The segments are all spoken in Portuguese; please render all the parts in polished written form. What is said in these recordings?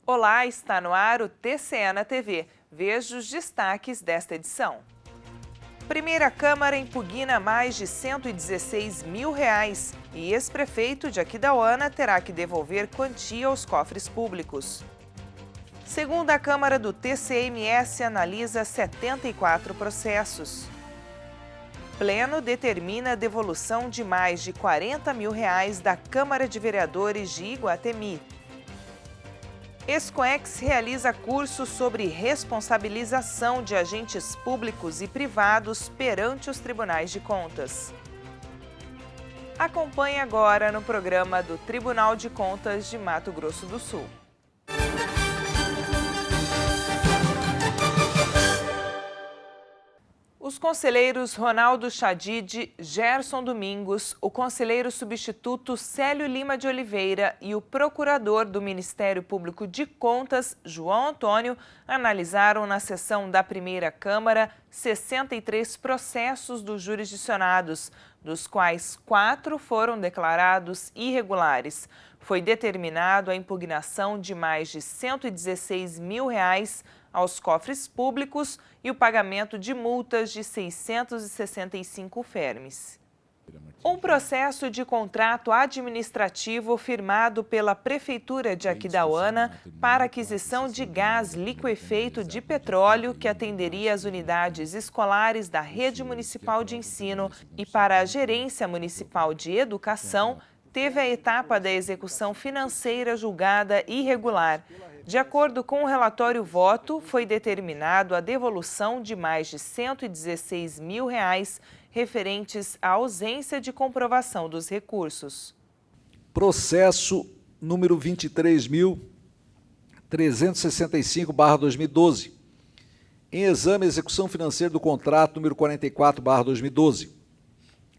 Olá, está no ar o TCE na TV. Veja os destaques desta edição. Primeira Câmara impugna mais de R$116 mil e ex-prefeito de Aquidauana terá que devolver quantia aos cofres públicos. Segunda Câmara do TCMS analisa 74 processos. Pleno determina a devolução de mais de R$40 mil da Câmara de Vereadores de Iguatemi. Escoex realiza curso sobre responsabilização de agentes públicos e privados perante os tribunais de contas. Acompanhe agora no programa do Tribunal de Contas de Mato Grosso do Sul. Os conselheiros Ronaldo Chadid, Gerson Domingos, o conselheiro substituto Célio Lima de Oliveira e o procurador do Ministério Público de Contas, João Antônio, analisaram na sessão da primeira Câmara 63 processos dos jurisdicionados, dos quais 4 foram declarados irregulares. Foi determinado a impugnação de mais de R$116 mil aos cofres públicos e o pagamento de multas de 665 fermes. Um processo de contrato administrativo firmado pela Prefeitura de Aquidauana para aquisição de gás liquefeito de petróleo que atenderia as unidades escolares da Rede Municipal de Ensino e para a Gerência Municipal de Educação teve a etapa da execução financeira julgada irregular. De acordo com o relatório voto, foi determinado a devolução de mais de R$116 mil referentes à ausência de comprovação dos recursos. Processo número 23.365/2012. Em exame, execução financeira do contrato número 44/2012.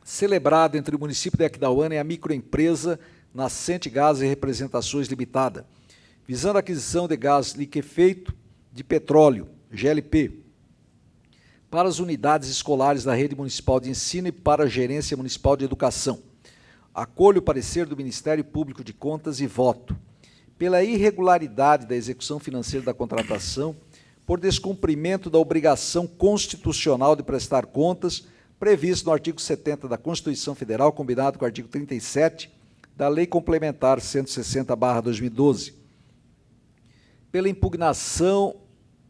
Celebrado entre o município de Aquidauana e a microempresa Nascente Gás e Representações Limitada, visando a aquisição de gás liquefeito de petróleo, GLP, para as unidades escolares da Rede Municipal de Ensino e para a Gerência Municipal de Educação. Acolho o parecer do Ministério Público de Contas e voto. Pela irregularidade da execução financeira da contratação, por descumprimento da obrigação constitucional de prestar contas, previsto no artigo 70 da Constituição Federal, combinado com o artigo 37 da Lei Complementar 160/2012. Pela impugnação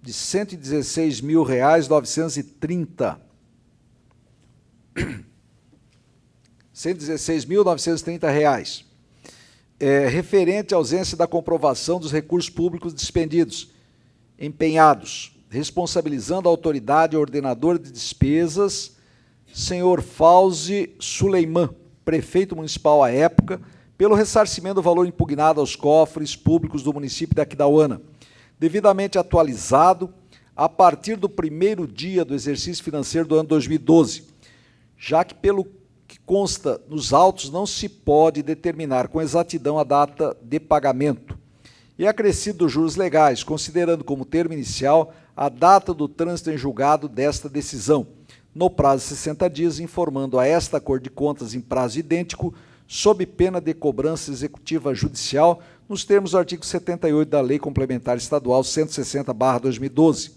de R$116.930. R$116.930, referente à ausência da comprovação dos recursos públicos dispendidos, empenhados, responsabilizando a autoridade ordenadora de despesas, senhor Fauzi Suleiman, prefeito municipal à época, pelo ressarcimento do valor impugnado aos cofres públicos do município de Aquidauana, devidamente atualizado a partir do primeiro dia do exercício financeiro do ano 2012, já que, pelo que consta nos autos, não se pode determinar com exatidão a data de pagamento, e acrescido dos juros legais, considerando como termo inicial a data do trânsito em julgado desta decisão, no prazo de 60 dias, informando a esta Corte de Contas em prazo idêntico, sob pena de cobrança executiva judicial, nos termos do artigo 78 da Lei Complementar Estadual 160/2012.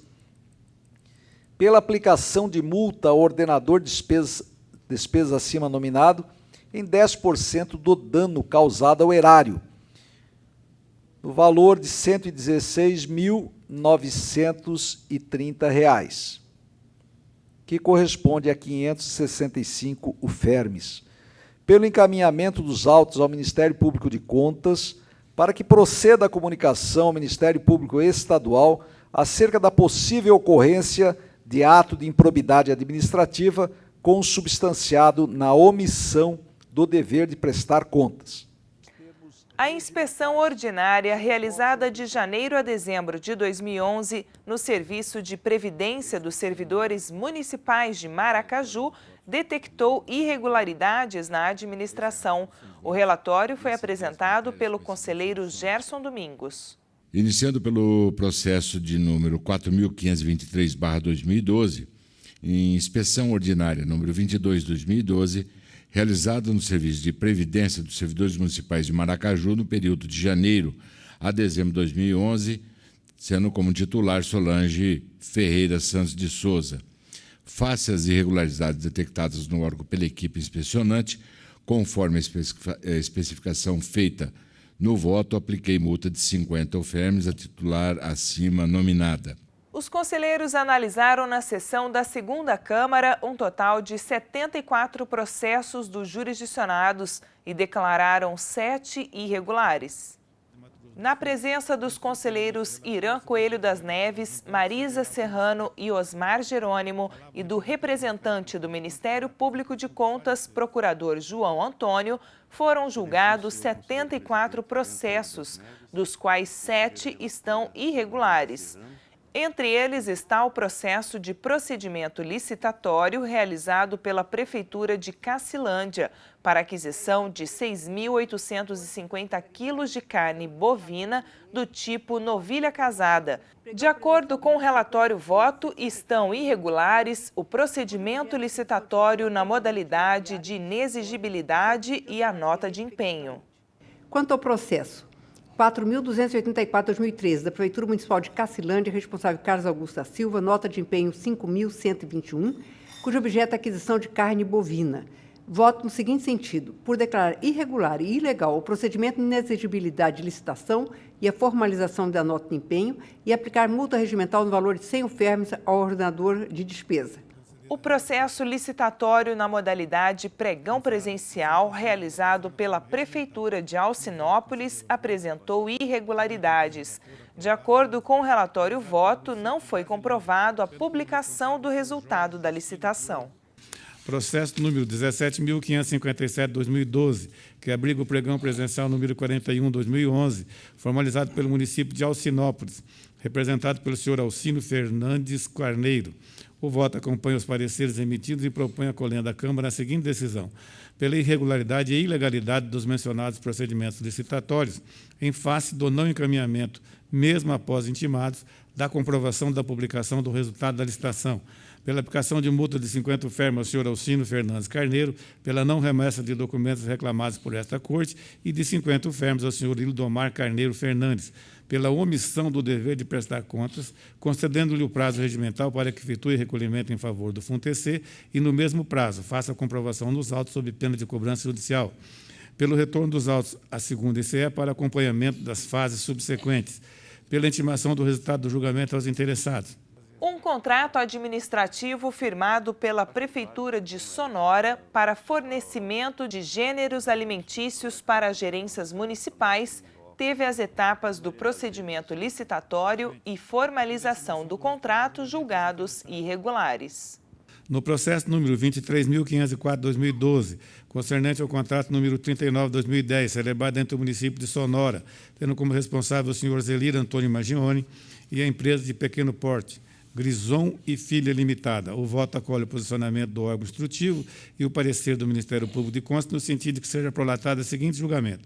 Pela aplicação de multa ao ordenador de despesas acima nominado, em 10% do dano causado ao erário, no valor de R$116.930, que corresponde a 565 UFERMES. Pelo encaminhamento dos autos ao Ministério Público de Contas, para que proceda a comunicação ao Ministério Público Estadual acerca da possível ocorrência de ato de improbidade administrativa consubstanciado na omissão do dever de prestar contas. A inspeção ordinária realizada de janeiro a dezembro de 2011 no Serviço de Previdência dos Servidores Municipais de Maracaju detectou irregularidades na administração. O relatório foi apresentado pelo conselheiro Gerson Domingos. Iniciando pelo processo de número 4.523/2012, em inspeção ordinária número 22/2012, realizada no Serviço de Previdência dos Servidores Municipais de Maracaju no período de janeiro a dezembro de 2011, sendo como titular Solange Ferreira Santos de Souza. Face às irregularidades detectadas no órgão pela equipe inspecionante, conforme a especificação feita no voto, apliquei multa de 50 alfermes à titular acima nominada. Os conselheiros analisaram na sessão da segunda Câmara um total de 74 processos dos jurisdicionados e declararam 7 irregulares. Na presença dos conselheiros Irã Coelho das Neves, Marisa Serrano e Osmar Jerônimo e do representante do Ministério Público de Contas, procurador João Antônio, foram julgados 74 processos, dos quais 7 estão irregulares. Entre eles está o processo de procedimento licitatório realizado pela Prefeitura de Cacilândia para aquisição de 6.850 quilos de carne bovina do tipo novilha casada. De acordo com o relatório voto, estão irregulares o procedimento licitatório na modalidade de inexigibilidade e a nota de empenho. Quanto ao processo 4.284/2013, da Prefeitura Municipal de Cacilândia, responsável Carlos Augusto da Silva, nota de empenho 5.121, cujo objeto é a aquisição de carne bovina. Voto no seguinte sentido: por declarar irregular e ilegal o procedimento de inexigibilidade de licitação e a formalização da nota de empenho e aplicar multa regimental no valor de 100 alfermes ao ordenador de despesa. O processo licitatório na modalidade pregão presencial, realizado pela Prefeitura de Alcinópolis, apresentou irregularidades. De acordo com o relatório voto, não foi comprovado a publicação do resultado da licitação. Processo número 17.557/2012, que abriga o pregão presencial número 41/2011, formalizado pelo município de Alcinópolis, representado pelo senhor Alcino Fernandes Carneiro. O voto acompanha os pareceres emitidos e propõe a colenda da Câmara a seguinte decisão: pela irregularidade e ilegalidade dos mencionados procedimentos licitatórios, em face do não encaminhamento, mesmo após intimados, da comprovação da publicação do resultado da licitação, pela aplicação de multa de 50 alfermes ao senhor Alcino Fernandes Carneiro, pela não remessa de documentos reclamados por esta Corte, e de 50 alfermes ao senhor Ildomar Carneiro Fernandes, pela omissão do dever de prestar contas, concedendo-lhe o prazo regimental para que efetue recolhimento em favor do FUNTC e, no mesmo prazo, faça a comprovação nos autos sob pena de cobrança judicial, pelo retorno dos autos à segunda ICE para acompanhamento das fases subsequentes, pela intimação do resultado do julgamento aos interessados. Um contrato administrativo firmado pela Prefeitura de Sonora para fornecimento de gêneros alimentícios para as gerências municipais teve as etapas do procedimento licitatório e formalização do contrato julgados irregulares. No processo número 23.504/2012, concernente ao contrato número 39/2010, celebrado entre o município de Sonora, tendo como responsável o senhor Zelir Antônio Magione e a empresa de pequeno porte, Grison e Filha Limitada. O voto acolhe o posicionamento do órgão instrutivo e o parecer do Ministério Público de Contas no sentido de que seja prolatado o seguinte julgamento: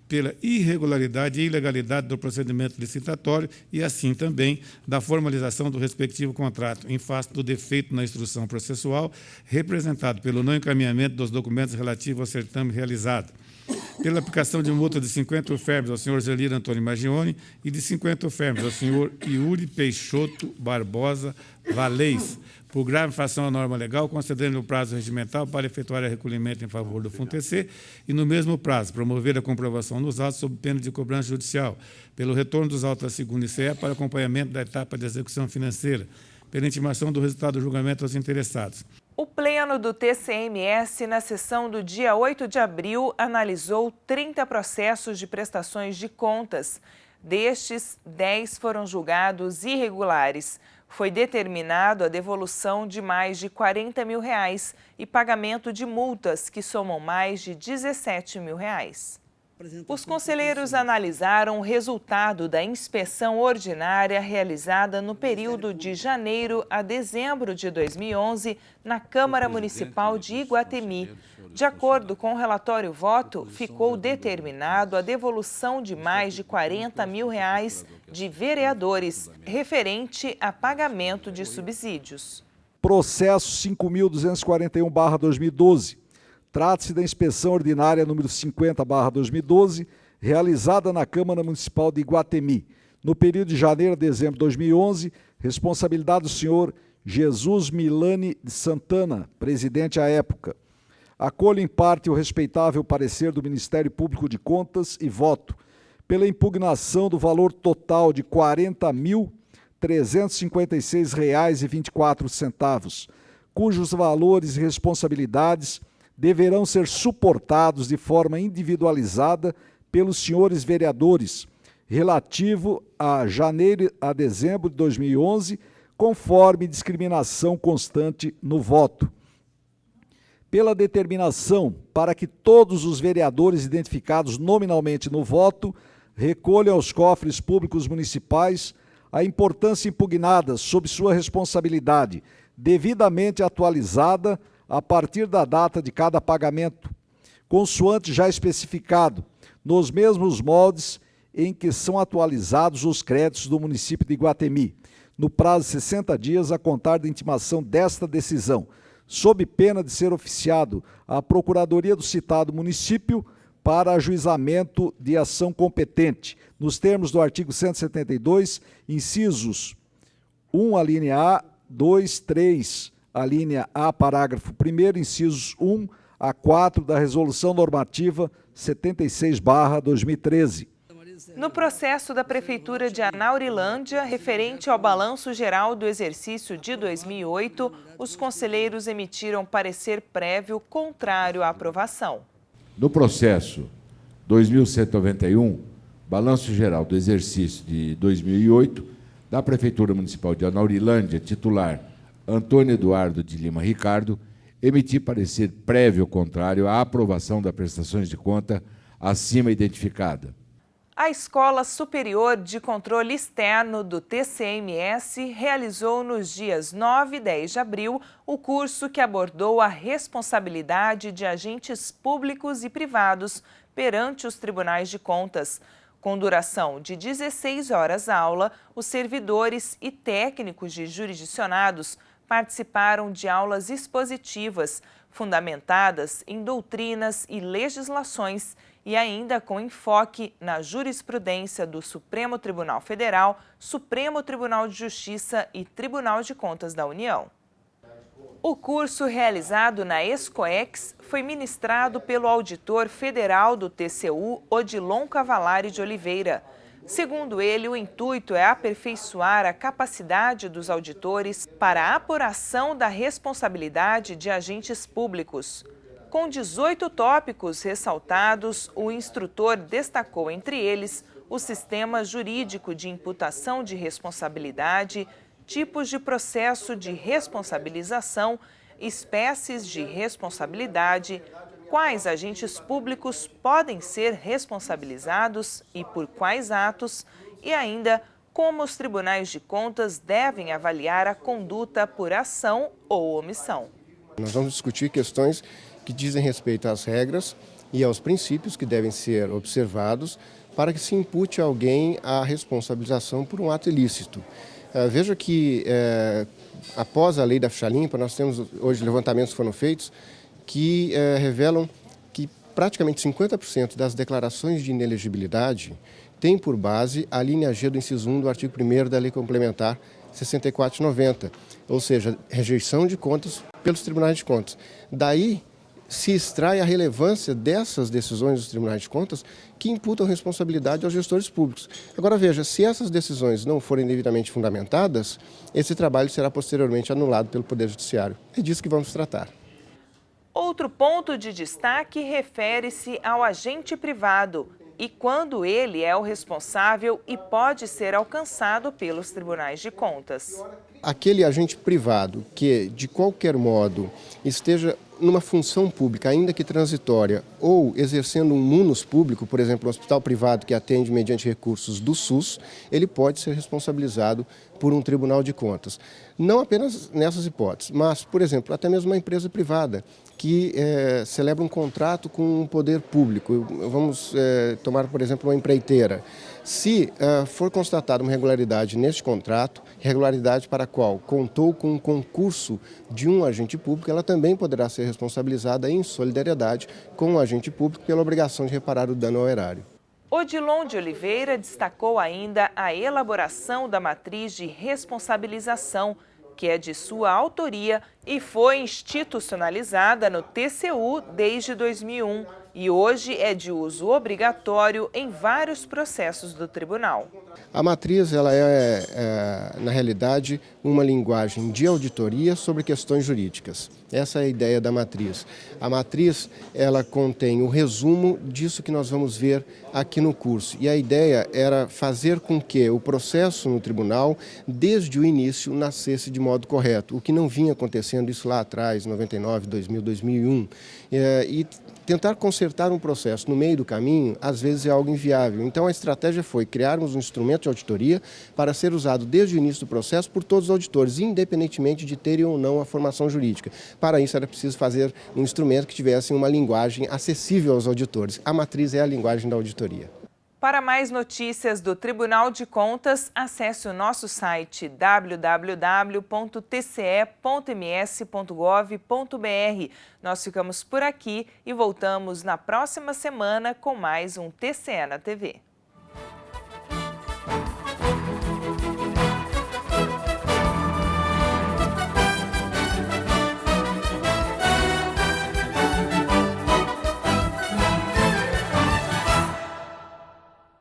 pela irregularidade e ilegalidade do procedimento licitatório e, assim, também da formalização do respectivo contrato, em face do defeito na instrução processual, representado pelo não encaminhamento dos documentos relativos ao certame realizado, pela aplicação de multa de 50 alfermes ao senhor Zelir Antônio Magione e de 50 alfermes ao senhor Yuri Peixoto Barbosa Valês, por grave infração à norma legal, concedendo o prazo regimental para efetuar o recolhimento em favor do FUNTC e, no mesmo prazo, promover a comprovação nos autos sob pena de cobrança judicial, pelo retorno dos autos à segunda ICE para acompanhamento da etapa de execução financeira, pela intimação do resultado do julgamento aos interessados. O Pleno do TCMS, na sessão do dia 8 de abril, analisou 30 processos de prestações de contas. Destes, 10 foram julgados irregulares. Foi determinado a devolução de mais de R$40 mil e pagamento de multas que somam mais de R$17 mil. Os conselheiros analisaram o resultado da inspeção ordinária realizada no período de janeiro a dezembro de 2011 na Câmara Municipal de Iguatemi. De acordo com o relatório voto, ficou determinado a devolução de mais de R$40 mil de vereadores, referente a pagamento de subsídios. Processo 5.241/2012. Trata-se da inspeção ordinária número 50/2012, realizada na Câmara Municipal de Iguatemi, no período de janeiro a dezembro de 2011, responsabilidade do senhor Jesus Milani de Santana, presidente à época. Acolho em parte o respeitável parecer do Ministério Público de Contas e voto pela impugnação do valor total de R$ 40.356,24, cujos valores e responsabilidades deverão ser suportados de forma individualizada pelos senhores vereadores, relativo a janeiro a dezembro de 2011, conforme discriminação constante no voto. Pela determinação para que todos os vereadores identificados nominalmente no voto recolham aos cofres públicos municipais a importância impugnada sob sua responsabilidade, devidamente atualizada a partir da data de cada pagamento, consoante já especificado, nos mesmos moldes em que são atualizados os créditos do município de Iguatemi, no prazo de 60 dias a contar da intimação desta decisão, sob pena de ser oficiado à Procuradoria do citado município para ajuizamento de ação competente, nos termos do artigo 172, incisos 1, a linha A, 2, 3, a linha A, parágrafo 1º, incisos 1 a 4 da Resolução Normativa 76/2013. No processo da Prefeitura de Anaurilândia, referente ao balanço geral do exercício de 2008, os conselheiros emitiram parecer prévio contrário à aprovação. No processo 2191, balanço geral do exercício de 2008, da Prefeitura Municipal de Anaurilândia, titular Antônio Eduardo de Lima Ricardo, emiti parecer prévio contrário à aprovação das prestações de conta acima identificada. A Escola Superior de Controle Externo do TCMS realizou nos dias 9 e 10 de abril o curso que abordou a responsabilidade de agentes públicos e privados perante os tribunais de contas. Com duração de 16 horas aula, os servidores e técnicos de jurisdicionados participaram de aulas expositivas, fundamentadas em doutrinas e legislações e ainda com enfoque na jurisprudência do Supremo Tribunal Federal, Supremo Tribunal de Justiça e Tribunal de Contas da União. O curso realizado na Escoex foi ministrado pelo auditor federal do TCU, Odilon Cavalari de Oliveira. Segundo ele, o intuito é aperfeiçoar a capacidade dos auditores para a apuração da responsabilidade de agentes públicos. Com 18 tópicos ressaltados, o instrutor destacou entre eles o sistema jurídico de imputação de responsabilidade, tipos de processo de responsabilização, espécies de responsabilidade, quais agentes públicos podem ser responsabilizados e por quais atos, e ainda como os tribunais de contas devem avaliar a conduta por ação ou omissão. Nós vamos discutir questões que dizem respeito às regras e aos princípios que devem ser observados para que se impute a alguém a responsabilização por um ato ilícito. Veja que, após a lei da ficha limpa, nós temos hoje levantamentos que foram feitos que revelam que praticamente 50% das declarações de inelegibilidade têm por base a linha G do inciso 1 do artigo 1º da Lei Complementar 64/90, ou seja, rejeição de contas pelos tribunais de contas. Daí se extrai a relevância dessas decisões dos tribunais de contas que imputam responsabilidade aos gestores públicos. Agora veja, se essas decisões não forem devidamente fundamentadas, esse trabalho será posteriormente anulado pelo Poder Judiciário. É disso que vamos tratar. Outro ponto de destaque refere-se ao agente privado e quando ele é o responsável e pode ser alcançado pelos tribunais de contas. Aquele agente privado que, de qualquer modo, esteja numa função pública, ainda que transitória, ou exercendo um munus público, por exemplo, um hospital privado que atende mediante recursos do SUS, ele pode ser responsabilizado por um tribunal de contas. Não apenas nessas hipóteses, mas, por exemplo, até mesmo uma empresa privada que celebra um contrato com um poder público. Vamos tomar, por exemplo, uma empreiteira. Se for constatada uma irregularidade neste contrato, irregularidade para a qual contou com um concurso de um agente público, ela também poderá ser responsabilizada em solidariedade com o agente público pela obrigação de reparar o dano ao erário. Odilon de Oliveira destacou ainda a elaboração da matriz de responsabilização, que é de sua autoria e foi institucionalizada no TCU desde 2001 e hoje é de uso obrigatório em vários processos do tribunal. A matriz ela na realidade, uma linguagem de auditoria sobre questões jurídicas. Essa é a ideia da matriz. A matriz ela contém o resumo disso que nós vamos ver aqui no curso. E a ideia era fazer com que o processo no tribunal, desde o início, nascesse de modo correto. O que não vinha acontecendo isso lá atrás, 99, 2000, 2001. E tentar consertar um processo no meio do caminho, às vezes é algo inviável. Então a estratégia foi criarmos um instrumento de auditoria para ser usado desde o início do processo por todos os auditores, independentemente de terem ou não a formação jurídica. Para isso era preciso fazer um instrumento que tivesse uma linguagem acessível aos auditores. A matriz é a linguagem da auditoria. Para mais notícias do Tribunal de Contas, acesse o nosso site www.tce.ms.gov.br. Nós ficamos por aqui e voltamos na próxima semana com mais um TCE na TV.